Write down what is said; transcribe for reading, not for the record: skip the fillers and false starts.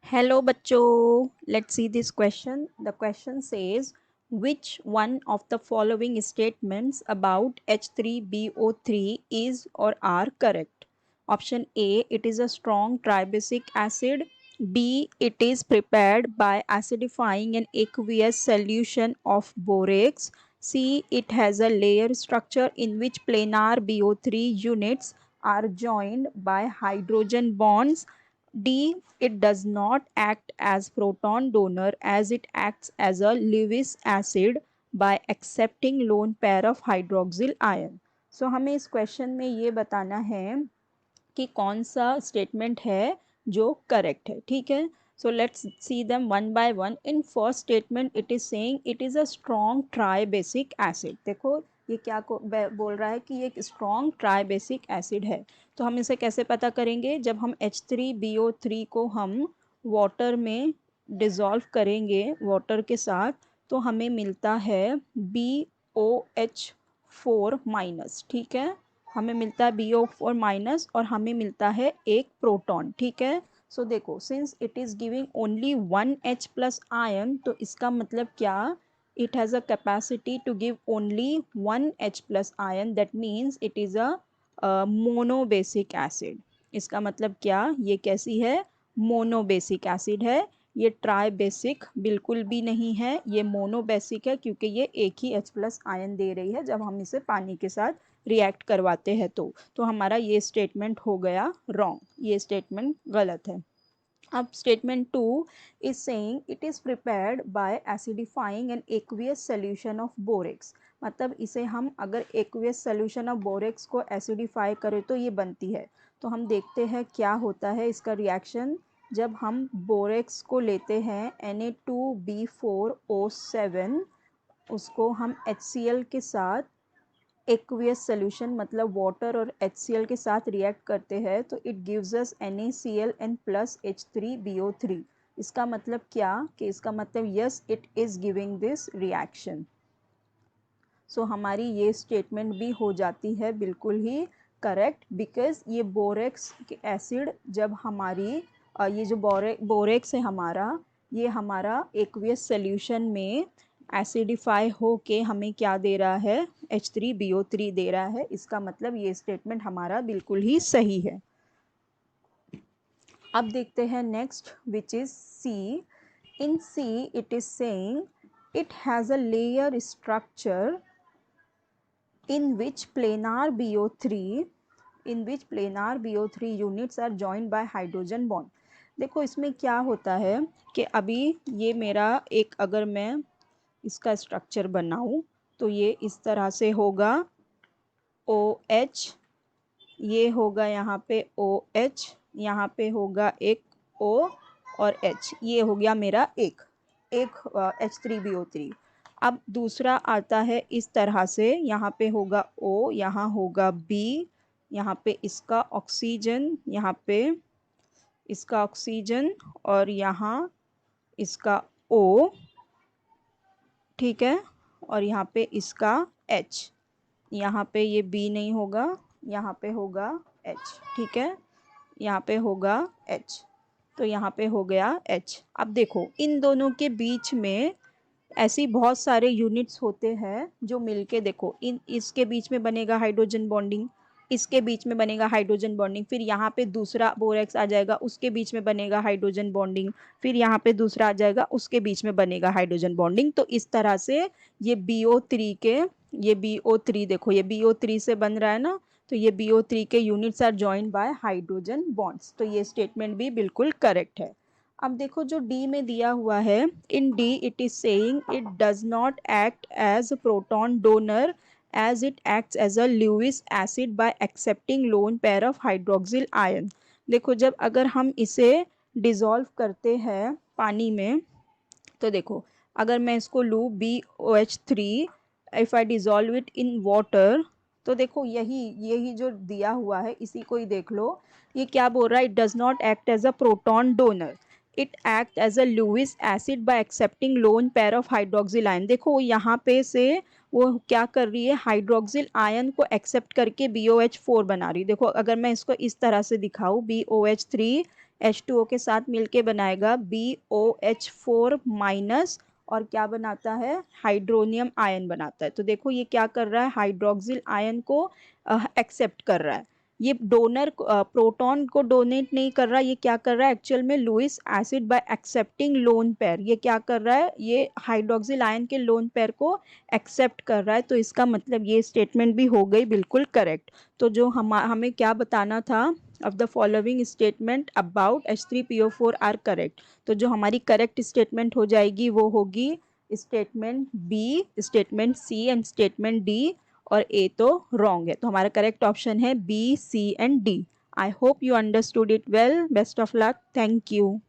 Hello, bachcho. Let's see this question. The question says, which one of the following statements about H3BO3 is or are correct? Option A, it is a strong tribasic acid. B, it is prepared by acidifying an aqueous solution of borax. C, it has a layer structure in which planar BO3 units are joined by hydrogen bonds. D, it does not act as proton donor as it acts as a Lewis acid by accepting lone pair of hydroxyl ion. So हमें इस question में ये बताना है कि कौन सा statement है जो करेक्ट है. ठीक है, so let's see them one by one. In first statement it is saying it is a strong try basic acid. देखो ये क्या बोल रहा है कि ये एक स्ट्रॉन्ग ट्राई बेसिक एसिड है. तो हम इसे कैसे पता करेंगे? जब हम H3BO3 को हम वाटर में डिज़ोल्व करेंगे वाटर के साथ, तो हमें मिलता है BOH4-. ठीक है, हमें मिलता है BO4- और हमें मिलता है एक प्रोटॉन. ठीक है, सो देखो since it is giving only 1H+ ion, तो इसका मतलब क्या? it has a capacity to give only 1H+ ion. that means it is a monobasic acid. इसका मतलब क्या? ये कैसी है? मोनोबेसिक एसिड है. ये ट्राई बेसिक बिल्कुल भी नहीं है, ये मोनोबेसिक है क्योंकि ये एक ही H+ आयन दे रही है जब हम इसे पानी के साथ रिएक्ट करवाते हैं. तो हमारा ये स्टेटमेंट हो गया रॉन्ग, ये स्टेटमेंट गलत है. अब statement 2 is saying it is prepared by acidifying an aqueous solution of borax. मतलब इसे हम अगर एक्वियस सोल्यूशन ऑफ बोरेक्स को एसिडिफाई करें तो ये बनती है. तो हम देखते हैं क्या होता है इसका रिएक्शन. जब हम बोरेक्स को लेते हैं Na2B4O7, उसको हम HCl के साथ एक्वियस सोल्यूशन मतलब वाटर और HCl के साथ रिएक्ट करते हैं, तो it gives us NaClN plus H3BO3. इसका मतलब क्या? कि इसका मतलब yes it is giving this reaction. So हमारी ये स्टेटमेंट भी हो जाती है बिल्कुल ही करेक्ट, बिकॉज ये बोरेक्स एसिड जब हमारी ये जो बोरेक्स है हमारा, ये हमारा एक्वियस सोल्यूशन में एसिडिफाई हो के हमें क्या दे रहा है? H3BO3 दे रहा है. इसका मतलब ये स्टेटमेंट हमारा बिल्कुल ही सही है. अब देखते हैं next which is C. In C it is saying it has a layer structure in which planar BO3 units are joined by hydrogen bond. देखो इसमें क्या होता है कि अभी ये मेरा एक, अगर मैं इसका स्ट्रक्चर बनाऊं तो ये इस तरह से होगा OH, ये होगा यहाँ पे OH, यहाँ पे होगा एक O और H. ये हो गया मेरा एक H3BO3. अब दूसरा आता है इस तरह से, यहाँ पे होगा O, यहाँ होगा B, यहाँ पे इसका ऑक्सीजन, यहाँ पे इसका ऑक्सीजन और यहाँ इसका O. ठीक है, और यहाँ पे इसका H. यहाँ पे ये B नहीं होगा, यहाँ पे होगा H. ठीक है, यहाँ पे होगा H, तो यहाँ पे हो गया H. अब देखो इन दोनों के बीच में ऐसी बहुत सारे यूनिट्स होते हैं जो मिलके, देखो इसके बीच में बनेगा हाइड्रोजन बॉन्डिंग, इसके बीच में बनेगा हाइड्रोजन बॉन्डिंग, फिर यहाँ पे दूसरा बोरेक्स आ जाएगा, उसके बीच में बनेगा हाइड्रोजन बॉन्डिंग, फिर यहाँ पे दूसरा आ जाएगा, उसके बीच में बनेगा हाइड्रोजन बॉन्डिंग. तो इस तरह से ये BO3 देखो ये BO3 से बन रहा है ना, तो ये BO3 के units are joined by hydrogen bonds. तो ये स्टेटमेंट भी बिल्कुल करेक्ट है. अब देखो जो डी में दिया हुआ है, in D it is saying it does not act as proton donor as it acts as a Lewis acid by accepting lone pair of hydroxyl ion. देखो जब अगर हम इसे डिज़ोल्व करते हैं पानी में, तो देखो अगर मैं इसको लूँ BOH3, if I dissolve it in water, तो देखो यही जो दिया हुआ है इसी को ही देख लो. ये क्या बोल रहा है? It does not act as a proton donor, it act as a Lewis acid by accepting lone pair of hydroxyl ion. देखो यहाँ पे से वो क्या कर रही है? हाइड्रोक्सिल आयन को एक्सेप्ट करके BOH4 बना रही है. देखो अगर मैं इसको इस तरह से दिखाऊँ BOH3 H2O के साथ मिलके बनाएगा BOH4 माइनस, और क्या बनाता है, हाइड्रोनियम आयन बनाता है। तो देखो ये क्या कर रहा है, हाइड्रोक्सिल आयन को एक्सेप्ट कर रहा है। ये डोनर प्रोटॉन को डोनेट नहीं कर रहा, ये क्या कर रहा है एक्चुअल में, Lewis acid by accepting lone pair, ये क्या कर रहा है, ये हाइड्रोक्सिल आयन के लोन पेयर को एक्सेप्ट कर रहा है। तो इसका मतलब ये स्टेटमेंट भी हो गई बिल्कुल करेक्ट। तो जो हमें क्या बताना था, of the following statement about H3PO4 are correct, तो जो हमारी करेक्ट स्टेटमेंट हो जाएगी वो होगी statement B, statement C and statement D, और ए तो रॉन्ग है। तो हमारा करेक्ट ऑप्शन है B, C and D. I hope you understood it well. Best of luck. Thank you.